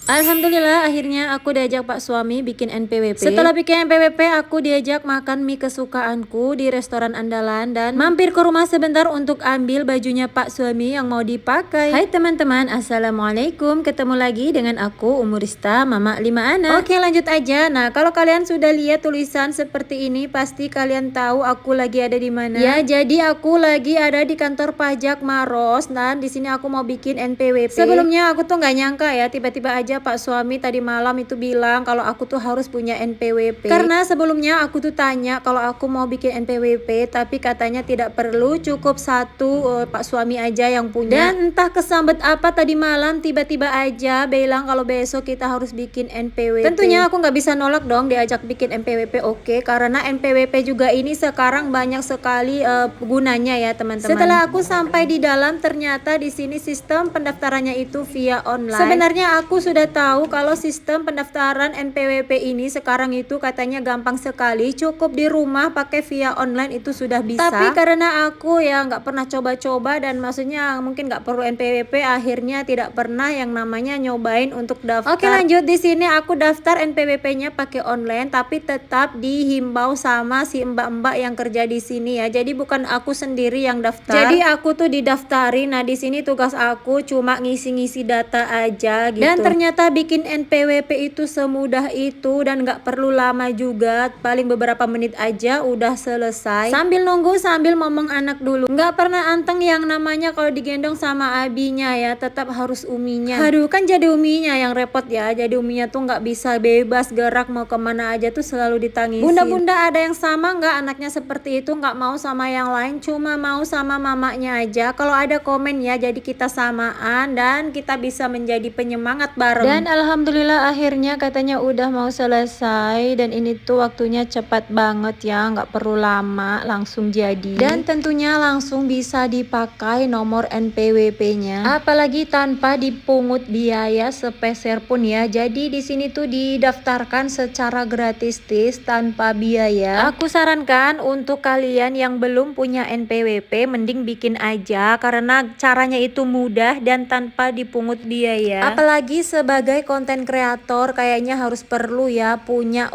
Alhamdulillah akhirnya aku diajak Pak suami bikin NPWP. Setelah bikin NPWP aku diajak makan mie kesukaanku di restoran andalan dan mampir ke rumah sebentar untuk ambil bajunya Pak suami yang mau dipakai. Hai teman-teman, assalamualaikum. Ketemu lagi dengan aku Umurista, mama 5 anak. Oke lanjut aja. Nah kalau kalian sudah lihat tulisan seperti ini pasti kalian tahu aku lagi ada di mana. Ya jadi aku lagi ada di kantor pajak Maros dan di sini aku mau bikin NPWP. Sebelumnya aku tuh nggak nyangka ya tiba-tiba aja Pak suami tadi malam itu bilang kalau aku tuh harus punya NPWP. Karena sebelumnya aku tuh tanya kalau aku mau bikin NPWP tapi katanya tidak perlu, cukup satu Pak suami aja yang punya. Dan entah kesambet apa tadi malam tiba-tiba aja bilang kalau besok kita harus bikin NPWP. Tentunya aku nggak bisa nolak dong diajak bikin NPWP, oke, karena NPWP juga ini sekarang banyak sekali gunanya ya teman-teman. Setelah aku sampai di dalam ternyata di sini sistem pendaftarannya itu via online. Sebenarnya aku sudah tahu kalau sistem pendaftaran NPWP ini sekarang itu katanya gampang sekali, cukup di rumah pakai via online itu sudah bisa. Tapi karena aku ya nggak pernah coba-coba dan maksudnya mungkin nggak perlu NPWP, akhirnya tidak pernah yang namanya nyobain untuk daftar. Oke lanjut, di sini aku daftar NPWP-nya pakai online tapi tetap dihimbau sama si mbak-mbak yang kerja di sini ya. Jadi bukan aku sendiri yang daftar. Jadi aku tuh didaftarin. Nah di sini tugas aku cuma ngisi-ngisi data aja gitu. Dan ternyata bikin NPWP itu semudah itu dan nggak perlu lama juga, paling beberapa menit aja udah selesai. Sambil nunggu sambil ngomong anak dulu, nggak pernah anteng yang namanya kalau digendong sama abinya ya, tetap harus uminya. Aduh kan jadi uminya yang repot ya, jadi uminya tuh nggak bisa bebas gerak mau kemana aja tuh selalu ditangisin. Bunda-bunda ada yang sama nggak anaknya seperti itu, nggak mau sama yang lain, cuma mau sama mamanya aja. Kalau ada komen ya, jadi kita samaan dan kita bisa menjadi penyemangat bareng. Dan alhamdulillah akhirnya katanya udah mau selesai dan ini tuh waktunya cepat banget ya, nggak perlu lama, langsung jadi. Dan tentunya langsung bisa dipakai nomor NPWP-nya, apalagi tanpa dipungut biaya sepeser pun ya. Jadi di sini tuh didaftarkan secara gratis tanpa biaya. Aku sarankan untuk kalian yang belum punya NPWP mending bikin aja karena caranya itu mudah dan tanpa dipungut biaya. Apalagi sebagai konten kreator kayaknya harus perlu ya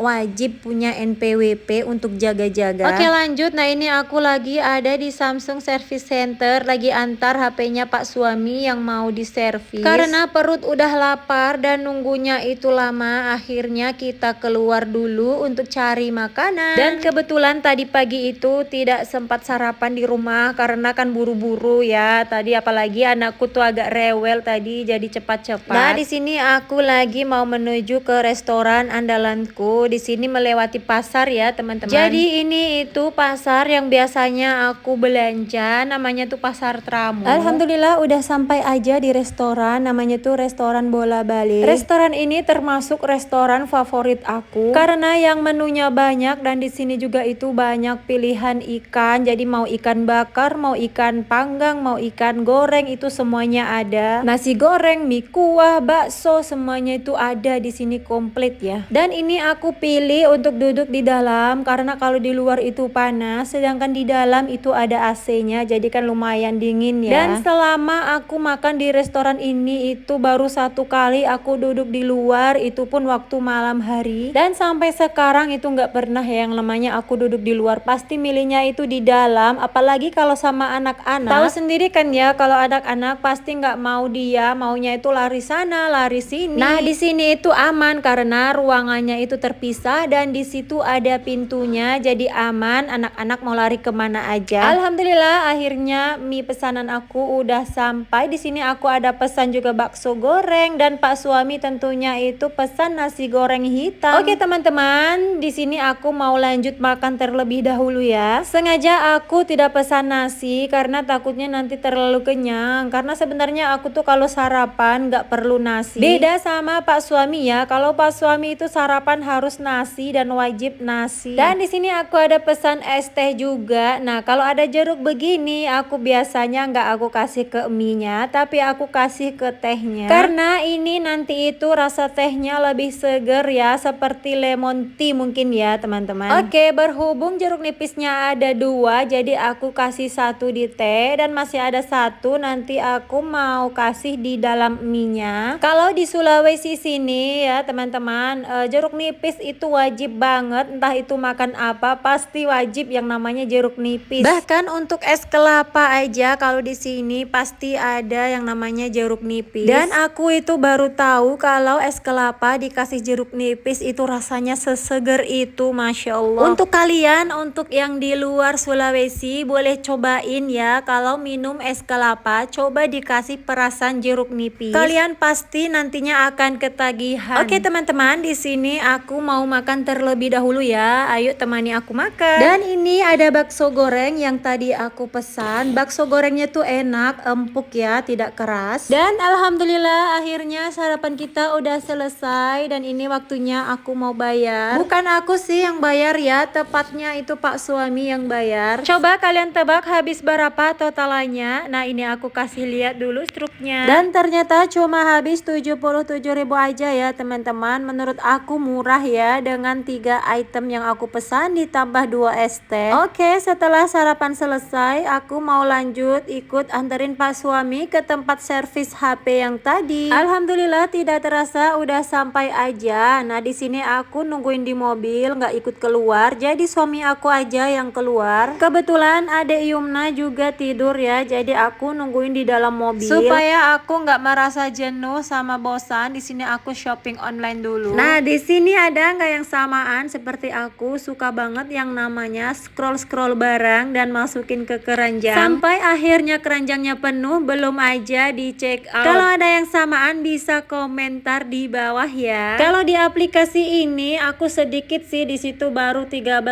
wajib punya NPWP untuk jaga-jaga. Oke lanjut. Nah ini aku lagi ada di Samsung Service Center, lagi antar HP-nya Pak suami yang mau diservis. Karena perut udah lapar dan nunggunya itu lama, akhirnya kita keluar dulu untuk cari makanan. Dan kebetulan tadi pagi itu tidak sempat sarapan di rumah karena kan buru-buru ya. Tadi apalagi anakku tuh agak rewel tadi, jadi cepat-cepat. Nah di sini aku lagi mau menuju ke restoran andalanku. Di sini melewati pasar ya teman-teman. Jadi ini itu pasar yang biasanya aku belanja, namanya tuh Pasar Tramo. Alhamdulillah udah sampai aja di restoran, namanya tuh restoran Bola Bali. Restoran ini termasuk restoran favorit aku karena yang menunya banyak dan di sini juga itu banyak pilihan ikan. Jadi mau ikan bakar, mau ikan panggang, mau ikan goreng itu semuanya ada. Nasi goreng, mie kuah, bakso semuanya itu ada di sini komplit ya. Dan ini aku pilih untuk duduk di dalam karena kalau di luar itu panas, sedangkan di dalam itu ada AC-nya, jadi kan lumayan dingin ya. Dan selama aku makan di restoran ini itu baru satu kali aku duduk di luar, itu pun waktu malam hari. Dan sampai sekarang itu nggak pernah yang namanya aku duduk di luar, pasti milihnya itu di dalam. Apalagi kalau sama anak-anak, tahu sendiri kan ya kalau anak-anak pasti nggak mau, dia maunya itu lari sana lari sini. Nah di sini itu aman karena ruangannya itu terpisah dan di situ ada pintunya, jadi aman, anak-anak mau lari kemana aja. Alhamdulillah akhirnya mie pesanan aku udah sampai. Di sini aku ada pesan juga bakso goreng dan Pak suami tentunya itu pesan nasi goreng hitam. Oke teman-teman, di sini aku mau lanjut makan terlebih dahulu ya. Sengaja aku tidak pesan nasi karena takutnya nanti terlalu kenyang, karena sebenarnya aku tuh kalau sarapan nggak perlu nasi. Beda sama Pak suami ya, kalau Pak suami itu sarapan harus nasi dan wajib nasi. Dan di sini aku ada pesan es teh juga. Nah kalau ada jeruk begini aku biasanya nggak aku kasih ke mie-nya, tapi aku kasih ke tehnya karena ini nanti itu rasa tehnya lebih seger ya, seperti lemon tea mungkin ya teman-teman. Oke, berhubung jeruk nipisnya ada 2, jadi aku kasih 1 di teh dan masih ada 1 nanti aku mau kasih di dalam mie-nya. Kalau di di Sulawesi sini ya teman-teman, jeruk nipis itu wajib banget, entah itu makan apa pasti wajib yang namanya jeruk nipis. Bahkan untuk es kelapa aja kalau di sini pasti ada yang namanya jeruk nipis. Dan aku itu baru tahu kalau es kelapa dikasih jeruk nipis itu rasanya seseger itu, Masya Allah. Untuk kalian, untuk yang di luar Sulawesi boleh cobain ya, kalau minum es kelapa coba dikasih perasan jeruk nipis. Kalian pasti nantinya akan ketagihan. Oke teman-teman, di sini aku mau makan terlebih dahulu ya. Ayo temani aku makan. Dan ini ada bakso goreng yang tadi aku pesan. Bakso gorengnya tuh enak, empuk ya, tidak keras. Dan alhamdulillah akhirnya sarapan kita udah selesai dan ini waktunya aku mau bayar. Bukan aku sih yang bayar ya, tepatnya itu Pak suami yang bayar. Coba kalian tebak habis berapa totalannya. Nah ini aku kasih lihat dulu struknya. Dan ternyata cuma habis 77.000 aja ya teman-teman. Menurut aku murah ya, dengan 3 item yang aku pesan ditambah 2 es teh. Oke, setelah sarapan selesai aku mau lanjut ikut anterin Pak suami ke tempat servis HP yang tadi. Alhamdulillah tidak terasa udah sampai aja. Nah di sini aku nungguin di mobil, nggak ikut keluar, jadi suami aku aja yang keluar. Kebetulan adek Yumna juga tidur ya, jadi aku nungguin di dalam mobil supaya aku nggak merasa jenuh sama bosan. Di sini aku shopping online dulu. Nah di sini ada nggak yang samaan seperti aku, suka banget yang namanya scroll barang dan masukin ke keranjang sampai akhirnya keranjangnya penuh, belum aja di check out. Kalau ada yang samaan bisa komentar di bawah ya. Kalau di aplikasi ini aku sedikit sih, di situ baru 13,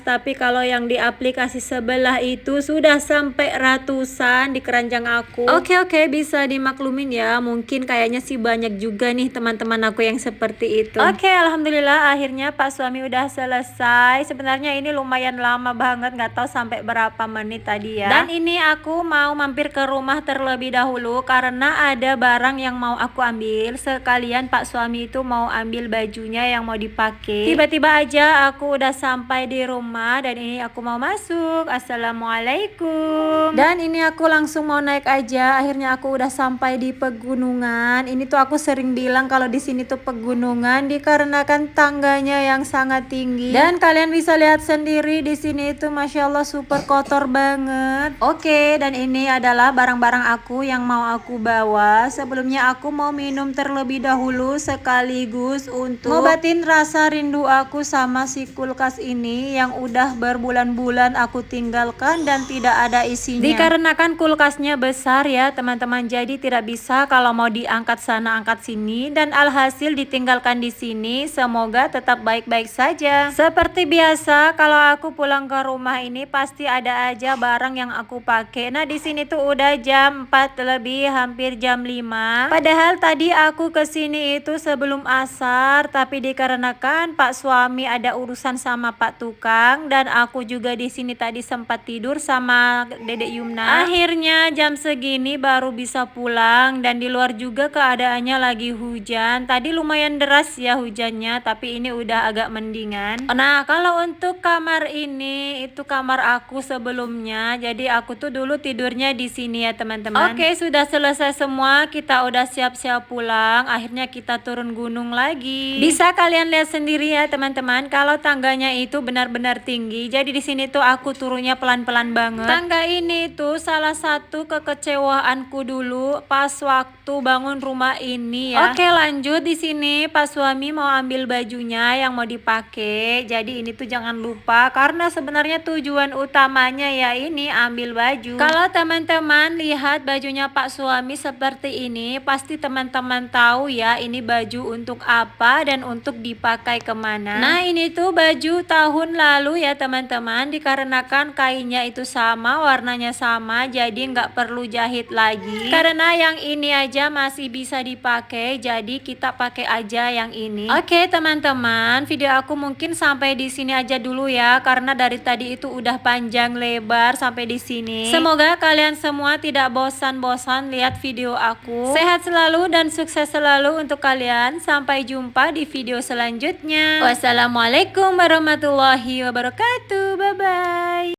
tapi kalau yang di aplikasi sebelah itu sudah sampai ratusan di keranjang aku. Oke, bisa dimaklumin ya, mungkin kayaknya sih banyak juga nih teman-teman aku yang seperti itu. Oke, alhamdulillah akhirnya Pak suami udah selesai. Sebenarnya ini lumayan lama banget, nggak tahu sampai berapa menit tadi ya. Dan ini aku mau mampir ke rumah terlebih dahulu karena ada barang yang mau aku ambil. Sekalian Pak suami itu mau ambil bajunya yang mau dipakai. Tiba-tiba aja aku udah sampai di rumah dan ini aku mau masuk. Assalamualaikum. Dan ini aku langsung mau naik aja. Akhirnya aku udah sampai di pegunungan. Ini tuh aku sering bilang kalau di sini tuh pegunungan dikarenakan tangganya yang sangat tinggi. Dan kalian bisa lihat sendiri di sini itu Masya Allah super kotor banget. Oke, dan ini adalah barang-barang aku yang mau aku bawa. Sebelumnya aku mau minum terlebih dahulu sekaligus untuk ngobatin rasa rindu aku sama si kulkas ini yang udah berbulan-bulan aku tinggalkan dan tidak ada isinya. Dikarenakan kulkasnya besar ya teman-teman, jadi tidak bisa kalau mau diangkat sana angkat sini, dan alhasil ditinggalkan di sini. Semoga tetap baik-baik saja. Seperti biasa kalau aku pulang ke rumah ini pasti ada aja barang yang aku pakai. Nah di sini tuh udah jam 4 lebih, hampir jam 5. Padahal tadi aku kesini itu sebelum asar, tapi dikarenakan Pak suami ada urusan sama Pak tukang dan aku juga di sini tadi sempat tidur sama Dedek Yumna. Akhirnya jam segini baru bisa pulang, dan di luar juga keadaannya lagi hujan. Tadi lumayan deras ya hujannya, tapi ini udah agak mendingan. Nah kalau untuk kamar ini itu kamar aku sebelumnya, jadi aku tuh dulu tidurnya di sini ya teman-teman. Oke, sudah selesai semua, kita udah siap-siap pulang. Akhirnya kita turun gunung lagi. Bisa kalian lihat sendiri ya teman-teman, kalau tangganya itu benar-benar tinggi. Jadi di sini tuh aku turunnya pelan-pelan banget. Tangga ini tuh salah satu kekecewaanku dulu pas waktu bangun rumah ini ya. Oke, lanjut. Di sini Pak suami mau ambil bajunya yang mau dipakai. Jadi ini tuh jangan lupa, karena sebenarnya tujuan utamanya ya ini ambil baju. Kalau teman-teman lihat bajunya Pak suami seperti ini, pasti teman-teman tahu ya ini baju untuk apa dan untuk dipakai kemana. Nah ini tuh baju tahun lalu ya teman-teman, dikarenakan kainnya itu sama, warnanya sama, jadi nggak perlu jahit lagi. Karena yang ini aja masih bisa dipakai, jadi kita pakai aja yang ini. Oke teman-teman, video aku mungkin sampai di sini aja dulu ya, karena dari tadi itu udah panjang lebar sampai di sini. Semoga kalian semua tidak bosan-bosan lihat video aku. Sehat selalu dan sukses selalu untuk kalian. Sampai jumpa di video selanjutnya. Wassalamualaikum warahmatullahi wabarakatuh. Bye bye.